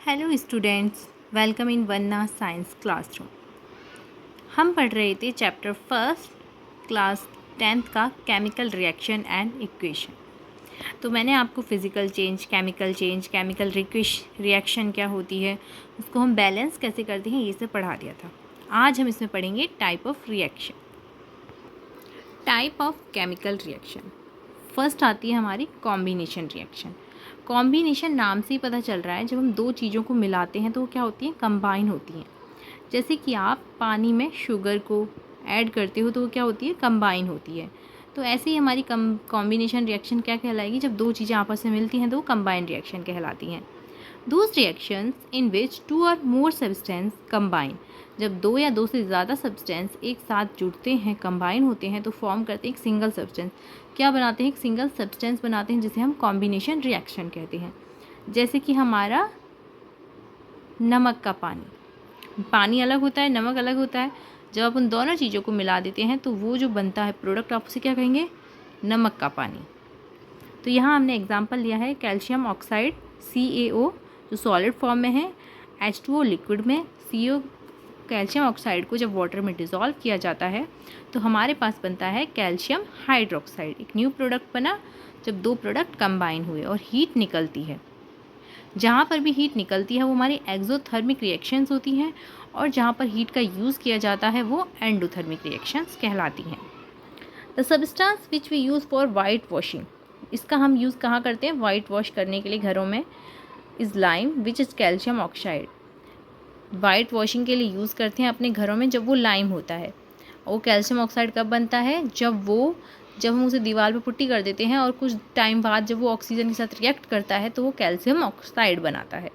Hello students, welcome in wanna science classroom. हम पढ़ रहे थे चैप्टर फर्स्ट क्लास 10th का केमिकल रिएक्शन एंड इक्वेशन। तो मैंने आपको फिज़िकल चेंज, केमिकल रिएक्शन क्या होती है, उसको हम बैलेंस कैसे करते हैं, ये सब पढ़ा दिया था। आज हम इसमें पढ़ेंगे type of reaction. Type of chemical reaction first आती है हमारी कॉम्बिनेशन रिएक्शन। कॉम्बिनेशन नाम से ही पता चल रहा है, जब हम दो चीज़ों को मिलाते हैं तो वो क्या होती हैं, कंबाइन होती हैं। जैसे कि आप पानी में शुगर को ऐड करते हो तो वो क्या होती है, कंबाइन होती है। तो ऐसे ही हमारी कॉम्बिनेशन रिएक्शन क्या कहलाएगी, जब दो चीज़ें आपस में मिलती हैं तो वो कंबाइन रिएक्शन कहलाती हैं। Those reactions in which two or more substance combine, जब दो या दो से ज़्यादा सब्सटेंस एक साथ जुड़ते हैं, कंबाइन होते हैं, तो फॉर्म करते हैं एक सिंगल सब्सटेंस। क्या बनाते हैं, एक सिंगल सब्सटेंस बनाते हैं, जिसे हम कॉम्बिनेशन रिएक्शन कहते हैं। जैसे कि हमारा नमक का पानी अलग होता है, नमक अलग होता है। जब आप उन दोनों चीज़ों को मिला देते हैं तो वो जो बनता है प्रोडक्ट, आप उसे क्या कहेंगे, नमक का पानी। तो यहाँ हमने एग्जांपल लिया है कैल्शियम ऑक्साइड CaO जो सॉलिड फॉर्म में है, H2O लिक्विड में, CO कैल्शियम ऑक्साइड को जब वाटर में डिज़ोल्व किया जाता है तो हमारे पास बनता है कैल्शियम हाइड्रोक्साइड। एक न्यू प्रोडक्ट बना जब दो प्रोडक्ट कंबाइन हुए और हीट निकलती है। जहाँ पर भी हीट निकलती है वो हमारी एक्सोथर्मिक रिएक्शंस होती हैं, और जहाँ पर हीट का यूज़ किया जाता है वो एंडोथर्मिक रिएक्शंस कहलाती हैं। The substance which we use for white washing, इसका हम यूज़ कहाँ करते हैं, वाइट वॉश करने के लिए घरों में, is lime which is calcium oxide. White washing के लिए यूज़ करते हैं अपने घरों में जब वो लाइम होता है। वो कैल्शियम ऑक्साइड कब बनता है, जब हम उसे दीवार पे पुट्टी कर देते हैं और कुछ टाइम बाद जब वो ऑक्सीजन के साथ रिएक्ट करता है तो वो कैल्शियम ऑक्साइड बनाता है।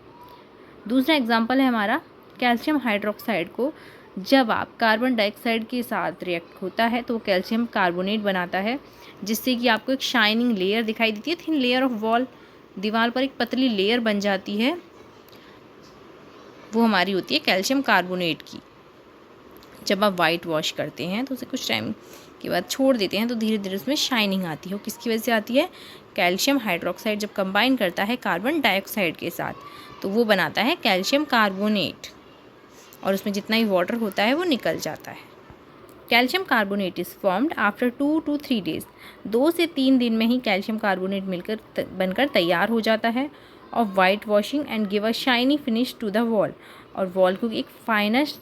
दूसरा एग्जांपल है हमारा कैल्शियम हाइड्रोक्साइड को जब आप कार्बन डाइऑक्साइड के साथ रिएक्ट होता है तो वो कैल्शियम कार्बोनेट बनाता है, जिससे कि आपको एक शाइनिंग लेयर दिखाई देती है, थिन लेयर ऑफ वॉल, दीवार पर एक पतली लेयर बन जाती है, वो हमारी होती है कैल्शियम कार्बोनेट की। जब आप वाइट वॉश करते हैं तो उसे कुछ टाइम के बाद छोड़ देते हैं तो धीरे धीरे उसमें शाइनिंग आती है। किसकी वजह से आती है, कैल्शियम हाइड्रोक्साइड जब कंबाइन करता है कार्बन डाइऑक्साइड के साथ तो वो बनाता है कैल्शियम कार्बोनेट, और उसमें जितना ही वाटर होता है वो निकल जाता है। Calcium carbonate is formed after 2 to 3 days, 2 से 3 दिन में ही कैल्शियम कार्बोनेट बनकर तैयार हो जाता है of white washing and give a shiny finish to the wall, और वॉल को एक फाइनेस्ट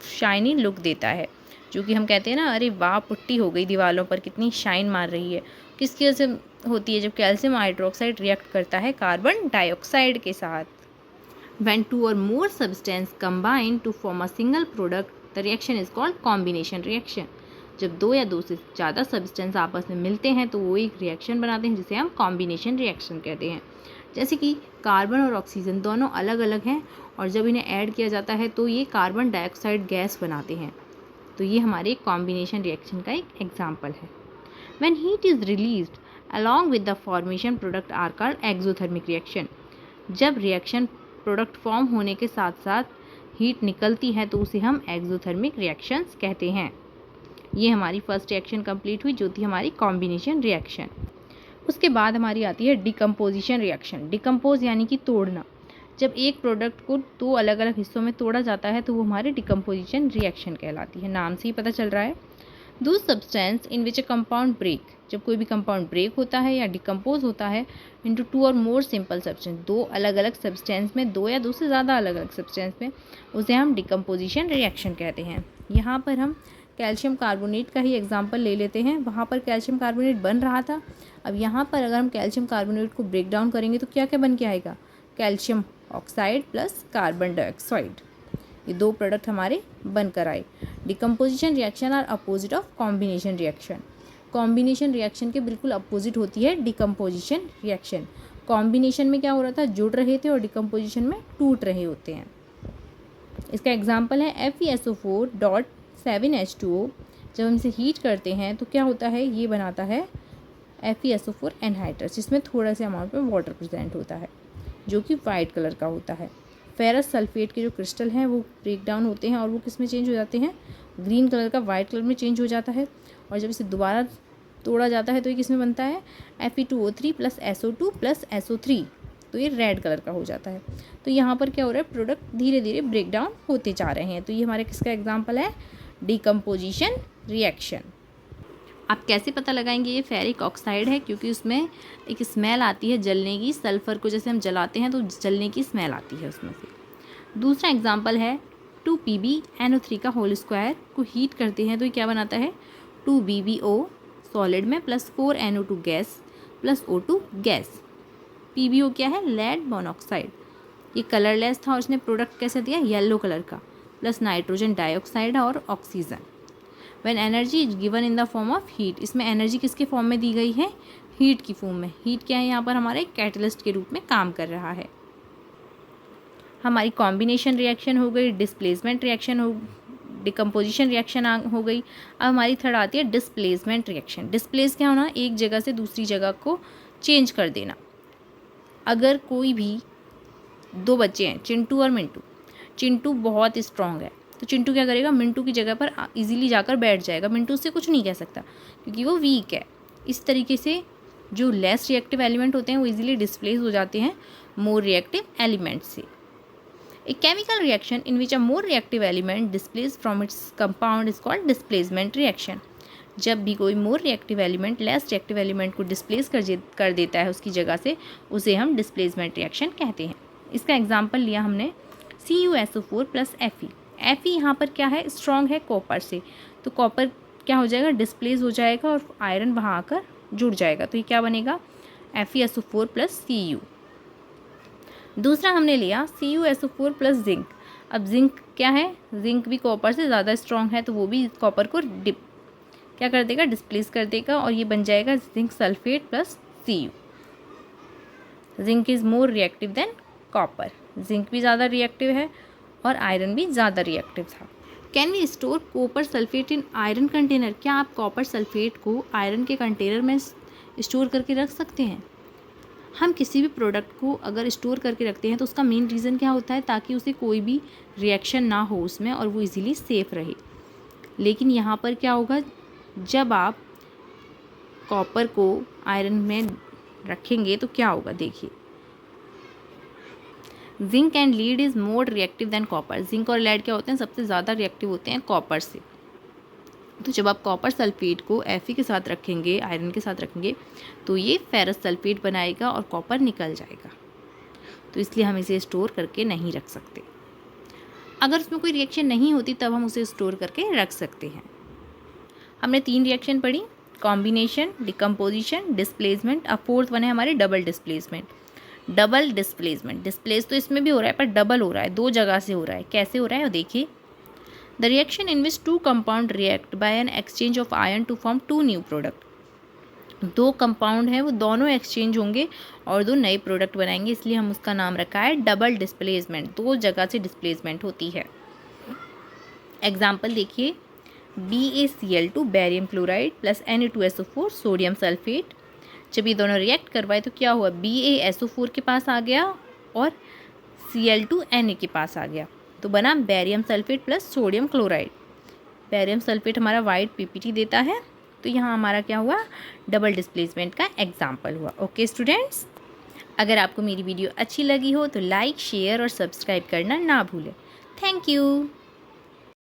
शाइनी लुक देता है, जो कि हम कहते हैं ना, अरे वाह पुट्टी हो गई दीवारों पर, कितनी शाइन मार रही है। किसकी वजह से होती है, जब कैल्शियम हाइड्रोक्साइड रिएक्ट करता है कार्बन डाइऑक्साइड के साथ। When two or more substance combine to form a single product, the reaction is called combination reaction. जब दो या दो से ज़्यादा सब्सटेंस आपस में मिलते हैं तो वो एक रिएक्शन बनाते हैं, जिसे हम कॉम्बिनेशन रिएक्शन कहते हैं। जैसे कि कार्बन और ऑक्सीजन दोनों अलग अलग हैं, और जब इन्हें ऐड किया जाता है तो ये कार्बन डाइऑक्साइड गैस बनाते हैं। तो ये हमारे कॉम्बिनेशन रिएक्शन का एक एग्जाम्पल है। When heat is released along with the formation product are called exothermic reaction. जब रिएक्शन प्रोडक्ट फॉर्म होने के साथ साथ हीट निकलती है तो उसे हम एक्सोथर्मिक रिएक्शंस कहते हैं। ये हमारी फर्स्ट रिएक्शन कंप्लीट हुई, जो थी हमारी कॉम्बिनेशन रिएक्शन। उसके बाद हमारी आती है डिकम्पोजिशन रिएक्शन। डिकम्पोज यानी कि तोड़ना। जब एक प्रोडक्ट को दो अलग अलग हिस्सों में तोड़ा जाता है तो वो हमारी डिकम्पोजिशन रिएक्शन कहलाती है। नाम से ही पता चल रहा है। दो substance in which a compound break, जब कोई भी कंपाउंड ब्रेक होता है या डिकम्पोज होता है इनटू टू और मोर सिंपल सब्सटेंस, दो अलग अलग सब्सटेंस में, दो या दो से ज़्यादा अलग अलग सब्सटेंस में, उसे हम डिकम्पोजिशन रिएक्शन कहते हैं। यहाँ पर हम कैल्शियम कार्बोनेट का ही एग्जांपल ले लेते हैं। वहाँ पर कैल्शियम कार्बोनेट बन रहा था, अब यहाँ पर अगर हम कैल्शियम कार्बोनेट को ब्रेक डाउन करेंगे तो क्या क्या बन के आएगा, calcium oxide plus carbon dioxide, ये दो प्रोडक्ट हमारे बनकर आए। Decomposition reaction are opposite of combination reaction. Combination reaction के बिल्कुल अपोजिट होती है डिकम्पोजिशन रिएक्शन। कॉम्बिनेशन में क्या हो रहा था, जुड़ रहे थे, और डिकम्पोजिशन में टूट रहे होते हैं। इसका एग्जाम्पल है FeSO4.7H2O। जब हम इसे हीट करते हैं तो क्या होता है, ये बनाता है FeSO4 एनहाइड्रस, जिसमें थोड़ा सा अमाउंट में वाटर प्रेजेंट होता है, जो कि वाइट कलर का होता है। फेरस सल्फेट के जो क्रिस्टल हैं वो ब्रेक डाउन होते हैं और वो किस में चेंज हो जाते हैं, ग्रीन कलर का वाइट कलर में चेंज हो जाता है। और जब इसे दोबारा तोड़ा जाता है तो ये किस में बनता है, Fe2O3 plus SO2 plus SO3, तो ये रेड कलर का हो जाता है। तो यहाँ पर क्या हो रहा है, प्रोडक्ट धीरे धीरे ब्रेक डाउन होते जा रहे हैं। तो ये हमारे किसका एग्जाम्पल है, डिकम्पोजिशन रिएक्शन। आप कैसे पता लगाएंगे ये फेरिक ऑक्साइड है, क्योंकि उसमें एक स्मेल आती है जलने की, सल्फ़र को जैसे हम जलाते हैं तो जलने की स्मेल आती है उसमें से। दूसरा एग्जांपल है 2PbNO3 का होल स्क्वायर को हीट करते हैं तो ये क्या बनाता है, 2BbO सॉलिड में plus 4NO2 gas plus O2 gas. PbO क्या है, लेड मोनोऑक्साइड। ये कलरलेस था और इसने प्रोडक्ट कैसे दिया, येलो कलर का, प्लस नाइट्रोजन डाइऑक्साइड और oxygen. When energy is given in the form of heat, इसमें एनर्जी किसके फॉर्म में दी गई है, हीट की फॉर्म में। हीट क्या है यहाँ पर, हमारे कैटलिस्ट के रूप में काम कर रहा है। हमारी कॉम्बिनेशन रिएक्शन हो गई, डिस्प्लेसमेंट रिएक्शन हो, डिकम्पोजिशन रिएक्शन हो गई। अब हमारी थर्ड आती है डिस्प्लेसमेंट रिएक्शन। डिस्प्लेस क्या होना, एक जगह से दूसरी जगह को चेंज कर देना। अगर कोई भी दो बच्चे हैं, चिंटू और मिंटू, चिंटू बहुत स्ट्रॉन्ग है तो चिंटू क्या करेगा, मिंटू की जगह पर इजीली जाकर बैठ जाएगा। मिंटू उससे कुछ नहीं कह सकता क्योंकि वो वीक है। इस तरीके से जो लेस रिएक्टिव एलिमेंट होते हैं वो इजीली डिस्प्लेस हो जाते हैं मोर रिएक्टिव एलिमेंट से। A chemical reaction in which a more reactive element displace from its compound is called displacement reaction. जब भी कोई more reactive element less reactive element को डिस्प्लेस कर देता है उसकी जगह से, उसे हम डिस्प्लेसमेंट रिएक्शन कहते हैं। इसका एग्जाम्पल लिया हमने CuSO4 प्लस Fe। Fe यहाँ पर क्या है, स्ट्रॉन्ग है कॉपर से, तो कॉपर क्या हो जाएगा, डिस्प्लेस हो जाएगा और आयरन वहाँ आकर जुड़ जाएगा। तो ये क्या बनेगा, FeSO4 प्लस Cu। दूसरा हमने लिया CuSO4 प्लस जिंक। अब जिंक क्या है, जिंक भी कॉपर से ज़्यादा स्ट्रॉन्ग है तो वो भी कॉपर को क्या कर देगा, डिस्प्लेस कर देगा और ये बन जाएगा zinc sulphate plus Cu। Zinc is more reactive than copper. Zinc भी ज़्यादा रिएक्टिव है और आयरन भी ज़्यादा रिएक्टिव था। Can we store copper sulphate in iron container, क्या आप कॉपर सल्फेट को आयरन के कंटेनर में स्टोर करके रख सकते हैं। हम किसी भी प्रोडक्ट को अगर स्टोर करके रखते हैं तो उसका मेन रीज़न क्या होता है, ताकि उसे कोई भी रिएक्शन ना हो उसमें और वो इजीली सेफ रहे। लेकिन यहाँ पर क्या होगा, जब आप कॉपर को आयरन में रखेंगे तो क्या होगा, देखिए zinc and lead is more reactive than copper. Zinc और लेड क्या होते हैं, सबसे ज़्यादा रिएक्टिव होते हैं कॉपर से। तो जब आप कॉपर सल्फेट को Fe के साथ रखेंगे, आयरन के साथ रखेंगे, तो ये फेरस सल्फेट बनाएगा और कॉपर निकल जाएगा। तो इसलिए हम इसे स्टोर करके नहीं रख सकते। अगर उसमें कोई रिएक्शन नहीं होती तब हम उसे स्टोर करके रख सकते हैं। हमने 3 रिएक्शन पढ़ी, कॉम्बिनेशन, डिकम्पोजिशन, डिस्प्लेसमेंट। अब फोर्थ वन है हमारी double displacement. Double displacement, displace तो इसमें भी हो रहा है पर डबल हो रहा है, 2 जगह से हो रहा है। कैसे हो रहा है देखिए, the reaction in which 2 compound react by an exchange of ion to form 2 new product. 2 compound हैं वो दोनों एक्सचेंज होंगे और 2 नए प्रोडक्ट बनाएंगे, इसलिए हम उसका नाम रखा है डबल डिस्प्लेसमेंट। 2 जगह से डिस्प्लेसमेंट होती है। एग्जाम्पल देखिए, BaCl2 barium chloride plus Na2SO4 sodium sulphate. जब ये दोनों रिएक्ट करवाए तो क्या हुआ, BaSO4 के पास आ गया और Cl2 Na के पास आ गया, तो बना barium sulphate plus sodium chloride. Barium sulphate हमारा वाइट PPT देता है, तो यहाँ हमारा क्या हुआ, डबल डिस्प्लेसमेंट का एग्जाम्पल हुआ। ओके स्टूडेंट्स, अगर आपको मेरी वीडियो अच्छी लगी हो तो लाइक, शेयर और सब्सक्राइब करना ना भूलें। Thank you.